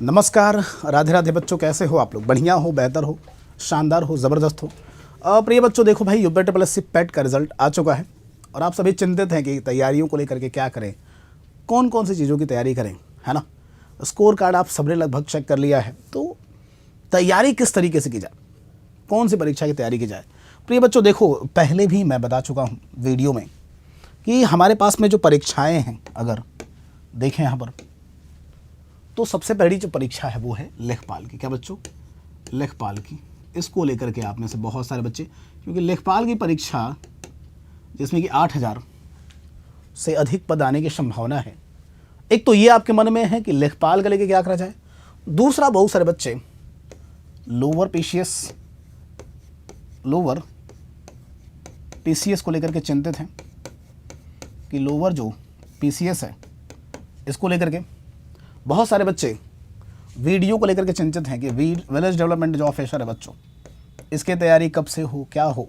नमस्कार, राधे राधे बच्चों, कैसे हो आप लोग? बढ़िया हो, बेहतर हो, शानदार हो, ज़बरदस्त हो। प्रिय बच्चों, देखो भाई, यूपीएससी पेट का रिजल्ट आ चुका है और आप सभी चिंतित हैं कि तैयारियों को लेकर के क्या करें, कौन कौन सी चीज़ों की तैयारी करें, है ना। स्कोर कार्ड आप सबने लगभग चेक कर लिया है, तो तैयारी किस तरीके से की जाए, कौन सी परीक्षा की तैयारी की जाए। प्रिय बच्चों, देखो, पहले भी मैं बता चुका हूँ वीडियो में कि हमारे पास में जो परीक्षाएँ हैं, अगर देखें यहाँ पर, तो सबसे पहली जो परीक्षा है वो है लेखपाल की। क्या बच्चों? लेखपाल की। इसको लेकर के आप में से बहुत सारे बच्चे, क्योंकि लेखपाल की परीक्षा जिसमें कि 8000 से अधिक पद आने की संभावना है। एक तो ये आपके मन में है कि लेखपाल का लेके क्या करा जाए। दूसरा, बहुत सारे बच्चे लोअर पीसीएस को लेकर के चिंतित हैं कि लोअर जो पीसीएस है इसको लेकर के। बहुत सारे बच्चे वीडियो को लेकर के चिंतित हैं कि विलेज डेवलपमेंट जो ऑफिसर है बच्चों, इसकी तैयारी कब से हो, क्या हो,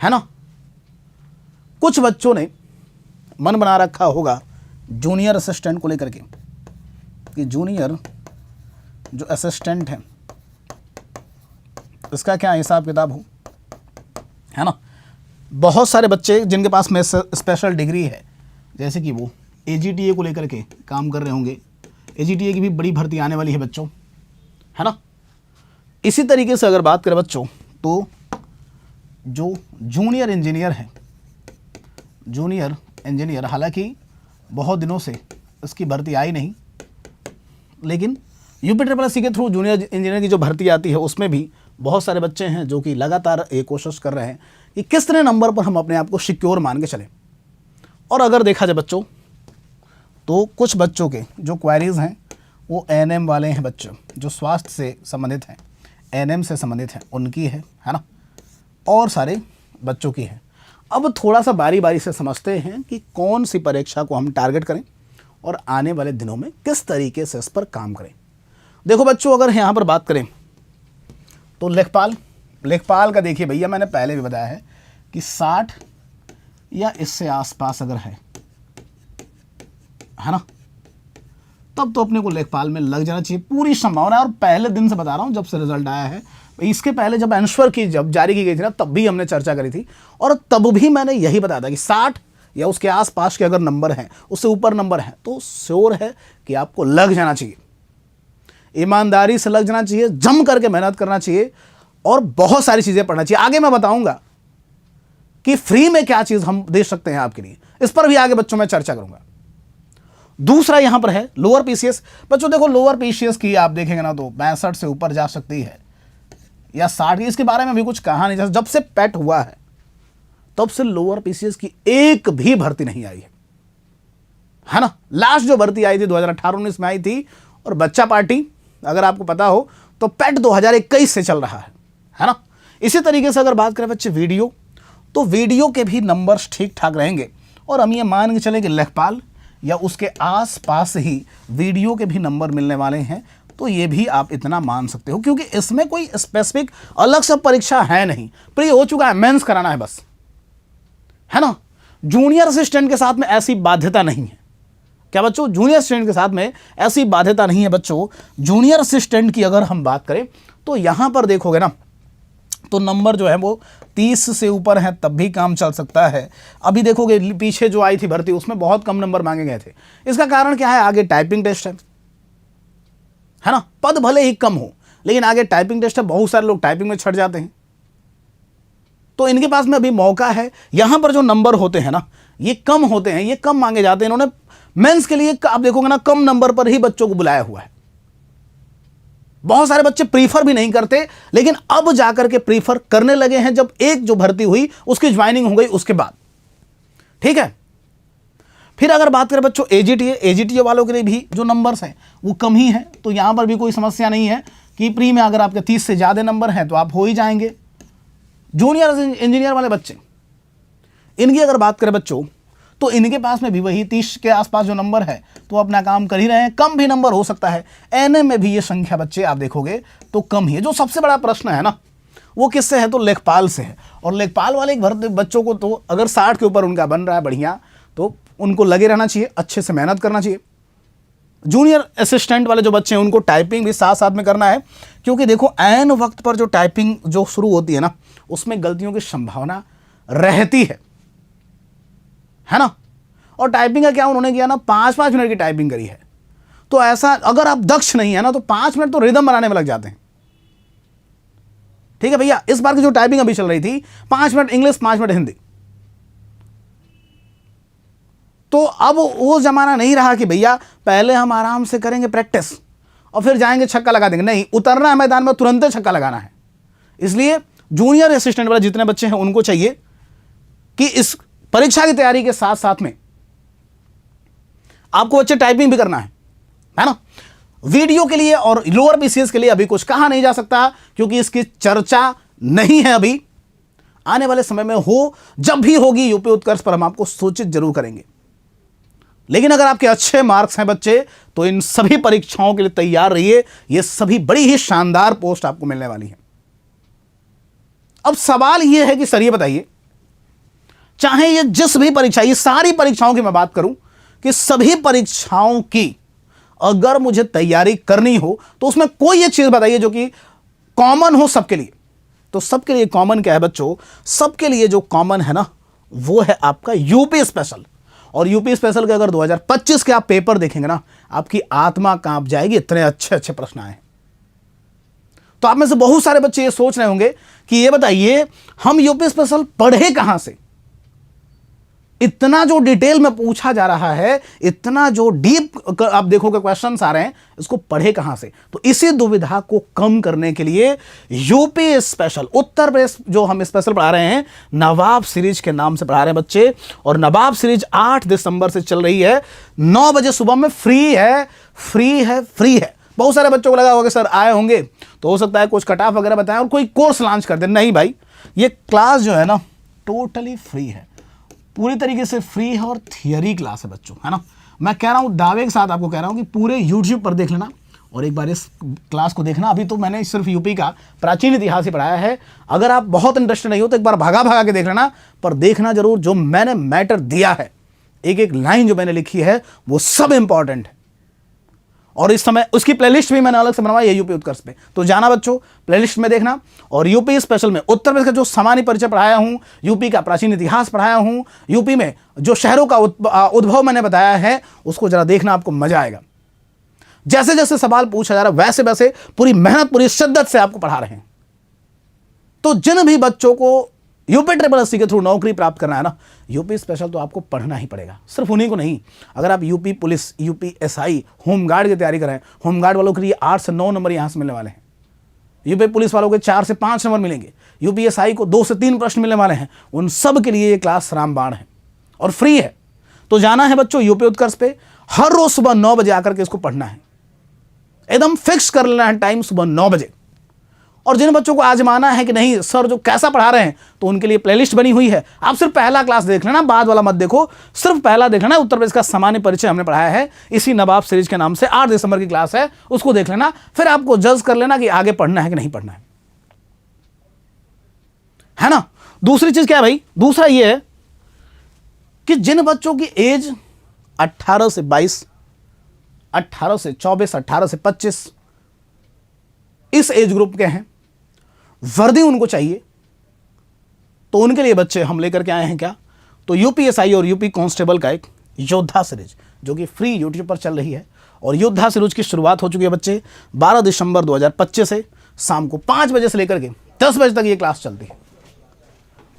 है ना। कुछ बच्चों ने मन बना रखा होगा जूनियर असिस्टेंट को लेकर के कि जूनियर जो असिस्टेंट है इसका क्या हिसाब किताब हो, है ना। बहुत सारे बच्चे जिनके पास में स्पेशल डिग्री है, जैसे कि वो एजीटीए को लेकर के काम कर रहे होंगे। एजीटीए की भी बड़ी भर्ती आने वाली है बच्चों, है ना। इसी तरीके से अगर बात करें बच्चों, तो जो जूनियर इंजीनियर है, जूनियर इंजीनियर, हालांकि बहुत दिनों से इसकी भर्ती आई नहीं, लेकिन यूपीएससी के थ्रू जूनियर इंजीनियर की जो भर्ती आती है उसमें भी बहुत सारे बच्चे हैं जो कि लगातार ये कोशिश कर रहे हैं कि किस तरह नंबर पर हम अपने आप को सिक्योर मान के चलें। और अगर देखा जाए बच्चों, तो कुछ बच्चों के जो क्वेरीज़ हैं वो एएनएम वाले हैं बच्चों, जो स्वास्थ्य से संबंधित हैं, एएनएम से संबंधित हैं, उनकी है ना, और सारे बच्चों की है। अब थोड़ा सा बारी बारी से समझते हैं कि कौन सी परीक्षा को हम टारगेट करें और आने वाले दिनों में किस तरीके से इस पर काम करें। देखो बच्चों, अगर यहाँ पर बात करें तो लेखपाल का देखिए भैया, मैंने पहले भी बताया है कि 60 या इससे आसपास अगर है ना, तब तो अपने को लेखपाल में लग जाना चाहिए, पूरी संभावना है। और पहले दिन से बता रहा हूँ, जब से रिजल्ट आया है, इसके पहले जब आंसर की जब जारी की गई थी ना, तब भी हमने चर्चा करी थी और तब भी मैंने यही बताया था कि 60 या उसके आसपास के अगर नंबर हैं, उससे ऊपर नंबर हैं, तो श्योर है कि आपको लग जाना चाहिए, ईमानदारी से लग जाना चाहिए, जम करके मेहनत करना चाहिए और बहुत सारी चीज़ें पढ़ना चाहिए। आगे मैं बताऊंगा कि फ्री में क्या चीज़ हम दे सकते हैं आपके लिए, इस पर भी आगे बच्चों में चर्चा करूंगा। दूसरा यहां पर है लोअर पीसीएस। बच्चों देखो, लोअर पीसीएस की आप देखेंगे ना तो 62 से ऊपर जा सकती है या 60। इसके बारे में अभी कुछ कहा नहीं, जब से पेट हुआ है तब से लोअर पीसीएस की एक भी भर्ती नहीं आई है ना। लास्ट जो भर्ती आई थी 2018-19 में आई थी, और बच्चा पार्टी अगर आपको पता हो तो पेट 2021 से चल रहा है ना। इसी तरीके से अगर बात करें बच्चे वीडियो, तो वीडियो के भी नंबर्स ठीक ठाक रहेंगे और हम ये मान के चलें कि लेखपाल या उसके आसपास ही वीडियो के भी नंबर मिलने वाले हैं। तो ये भी आप इतना मान सकते हो, क्योंकि इसमें कोई स्पेसिफिक अलग से परीक्षा है नहीं, प्री हो चुका है, मेंस कराना है बस, है ना। जूनियर असिस्टेंट के साथ में ऐसी बाध्यता नहीं है। क्या बच्चों? जूनियर असिस्टेंट के साथ में ऐसी बाध्यता नहीं है बच्चों। जूनियर असिस्टेंट की अगर हम बात करें तो यहां पर देखोगे ना, तो नंबर जो है वो 30 से ऊपर है, तब भी काम चल सकता है। अभी देखोगे पीछे जो आई थी भर्ती, उसमें बहुत कम नंबर मांगे गए थे। इसका कारण क्या है? आगे टाइपिंग टेस्ट है ना। पद भले ही कम हो, लेकिन आगे टाइपिंग टेस्ट है, बहुत सारे लोग टाइपिंग में छट जाते हैं, तो इनके पास में अभी मौका है। यहां पर जो नंबर होते हैं ना, ये कम होते हैं, ये कम मांगे जाते हैं। इन्होंने मेंस के लिए आप देखोगे ना, कम नंबर पर ही बच्चों को बुलाया हुआ है। बहुत सारे बच्चे प्रीफर भी नहीं करते, लेकिन अब जाकर के प्रीफर करने लगे हैं, जब एक जो भर्ती हुई उसकी ज्वाइनिंग हो गई उसके बाद, ठीक है। फिर अगर बात करें बच्चों एजीटीए वालों के लिए भी जो नंबर्स हैं वो कम ही हैं, तो यहां पर भी कोई समस्या नहीं है कि प्री में अगर आपके 30 से ज्यादा नंबर हैं तो आप हो ही जाएंगे। जूनियर इंजीनियर वाले बच्चे, इनकी अगर बात करें बच्चों, तो इनके पास में भी वही 30 के आसपास जो नंबर है, तो अपना काम कर ही रहे हैं। कम भी नंबर हो सकता है। एएनएम में भी ये संख्या बच्चे आप देखोगे तो कम ही है। जो सबसे बड़ा प्रश्न है ना, वो किससे है? तो लेखपाल से है। और लेखपाल वाले बच्चों को तो अगर 60 के ऊपर उनका बन रहा है बढ़िया, तो उनको लगे रहना चाहिए, अच्छे से मेहनत करना चाहिए, जूनियर असिस्टेंट वाले जो बच्चे हैं उनको टाइपिंग भी साथ साथ में करना है, क्योंकि देखो ऐन वक्त पर जो टाइपिंग जो शुरू होती है ना, उसमें गलतियों की संभावना रहती है ना। और टाइपिंग का क्या उन्होंने किया ना, 5-5 मिनट की टाइपिंग करी है। तो ऐसा अगर आप दक्ष नहीं है ना, तो 5 मिनट तो रिदम बनाने में लग जाते हैं। ठीक है भैया, इस बार की जो टाइपिंग अभी चल रही थी, 5 मिनट इंग्लिश, 5 मिनट हिंदी। तो अब वो जमाना नहीं रहा कि भैया पहले हम आराम से करेंगे प्रैक्टिस और फिर जाएंगे छक्का लगा देंगे। नहीं, उतरना है मैदान में, तुरंत छक्का लगाना है। इसलिए जूनियर असिस्टेंट वाले जितने बच्चे हैं उनको चाहिए कि इस परीक्षा की तैयारी के साथ साथ में आपको बच्चे टाइपिंग भी करना है ना। वीडियो के लिए और लोअर बीसीएस के लिए अभी कुछ कहा नहीं जा सकता, क्योंकि इसकी चर्चा नहीं है अभी। आने वाले समय में हो, जब भी होगी यूपी उत्कर्ष पर हम आपको सूचित जरूर करेंगे। लेकिन अगर आपके अच्छे मार्क्स हैं बच्चे, तो इन सभी परीक्षाओं के लिए तैयार रहिए। ये सभी बड़ी ही शानदार पोस्ट आपको मिलने वाली है। अब सवाल यह है कि सर ये बताइए, चाहे ये जिस भी परीक्षा, ये सारी परीक्षाओं की मैं बात करूं कि सभी परीक्षाओं की अगर मुझे तैयारी करनी हो तो उसमें कोई एक चीज बताइए जो कि कॉमन हो सबके लिए। तो सबके लिए कॉमन क्या है बच्चों? सबके लिए जो कॉमन है ना, वो है आपका यूपी स्पेशल। और यूपी स्पेशल के अगर 2025 के आप पेपर देखेंगे ना, आपकी आत्मा कांप जाएगी, इतने अच्छे अच्छे प्रश्न आए। तो आप में से बहुत सारे बच्चे ये सोच रहे होंगे कि ये बताइए हम यूपी स्पेशल पढ़े कहां से? इतना जो डिटेल में पूछा जा रहा है, इतना जो डीप आप देखोगे क्वेश्चंस आ रहे हैं, इसको पढ़े कहां से? तो इसी दुविधा को कम करने के लिए यूपी स्पेशल, उत्तर प्रदेश जो हम स्पेशल पढ़ा रहे हैं, नवाब सीरीज के नाम से पढ़ा रहे हैं बच्चे। और नवाब सीरीज 8 दिसंबर से चल रही है, 9 बजे सुबह में फ्री है, फ्री है, फ्री है। बहुत सारे बच्चों को लगा होगा सर आए होंगे तो हो सकता है कुछ कट ऑफ वगैरह बताएं और कोई कोर्स लॉन्च कर दे। नहीं भाई, ये क्लास जो है ना टोटली फ्री है, पूरी तरीके से फ्री है और थियरी क्लास है बच्चों, है ना। मैं कह रहा हूँ दावे के साथ आपको कह रहा हूँ कि पूरे यूट्यूब पर देख लेना और एक बार इस क्लास को देखना। अभी तो मैंने सिर्फ यूपी का प्राचीन इतिहास ही पढ़ाया है। अगर आप बहुत इंटरेस्टेड नहीं हो तो एक बार भागा भागा के देख लेना, पर देखना जरूर। जो मैंने मैटर दिया है, एक एक लाइन जो मैंने लिखी है, वो सब इंपॉर्टेंट है। और इस समय उसकी प्लेलिस्ट भी मैंने अलग से बनवाई है यूपी उत्कर्ष पे, तो जाना बच्चों प्लेलिस्ट में देखना। और यूपी स्पेशल में उत्तर प्रदेश का जो सामान्य परिचय पढ़ाया हूं, यूपी का प्राचीन इतिहास पढ़ाया हूं, यूपी में जो शहरों का उद्भव मैंने बताया है, उसको जरा देखना, आपको मजा आएगा। जैसे जैसे सवाल पूछा जा रहा है वैसे वैसे पूरी मेहनत, पूरी शिद्दत से आपको पढ़ा रहे हैं। तो जिन भी बच्चों को यूपी ट्रिपल एससी के थ्रू नौकरी प्राप्त करना है ना, यूपी स्पेशल तो आपको पढ़ना ही पड़ेगा। सिर्फ उन्हीं को नहीं, अगर आप UP police, UP SI, home guard की तैयारी करें, होमगार्ड वालों के लिए 8 से 9 नंबर यहाँ से मिलने वाले हैं। यूपी पुलिस वालों के 4 से 5 नंबर मिलेंगे। यूपी एसआई को 2 से 3 प्रश्न मिलने वाले हैं। उन सब के लिए ये क्लास रामबाण है और फ्री है। तो जाना है बच्चों यूपी उत्कर्ष पे, हर रोज सुबह 9 बजे आकर के इसको पढ़ना है। एकदम फिक्स कर लेना है टाइम, सुबह 9 बजे। और जिन बच्चों को आजमाना है कि नहीं सर जो कैसा पढ़ा रहे हैं, तो उनके लिए प्लेलिस्ट बनी हुई है। आप सिर्फ पहला क्लास देख लेना, बाद वाला मत देखो, सिर्फ पहला देख लेना। उत्तर प्रदेश का सामान्य परिचय हमने पढ़ाया है इसी नवाब सीरीज के नाम से, 8 दिसंबर की क्लास है, उसको देख लेना। फिर आपको जज कर लेना कि आगे पढ़ना है कि नहीं पढ़ना है ना। दूसरी चीज क्या है भाई? दूसरा ये है कि जिन बच्चों की एज 18 से 22, 18 से 24, 18 से 25 इस एज ग्रुप के हैं, वर्दी उनको चाहिए, तो उनके लिए बच्चे हम लेकर के आए हैं क्या, तो यूपीएसआई और यूपी कांस्टेबल का एक योद्धा सीरीज जो कि फ्री यूट्यूब पर चल रही है। और योद्धा सीरीज की शुरुआत हो चुकी है बच्चे 12 दिसंबर 2025 से शाम को 5 बजे से लेकर के 10 बजे तक ये क्लास चलती है।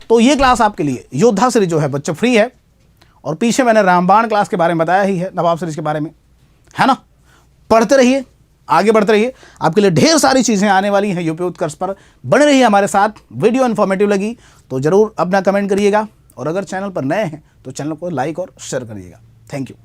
तो ये क्लास आपके लिए योद्धा सीरीज जो है बच्चे फ्री है। और पीछे मैंने रामबाण क्लास के बारे में बताया ही है, नवाब सीरीज के बारे में, है ना। पढ़ते रहिए, आगे बढ़ते रहिए, आपके लिए ढेर सारी चीज़ें आने वाली हैं यूपी उत्कर्ष पर। बने रहिए हमारे साथ। वीडियो इन्फॉर्मेटिव लगी तो ज़रूर अपना कमेंट करिएगा, और अगर चैनल पर नए हैं तो चैनल को लाइक और शेयर करिएगा। Thank you.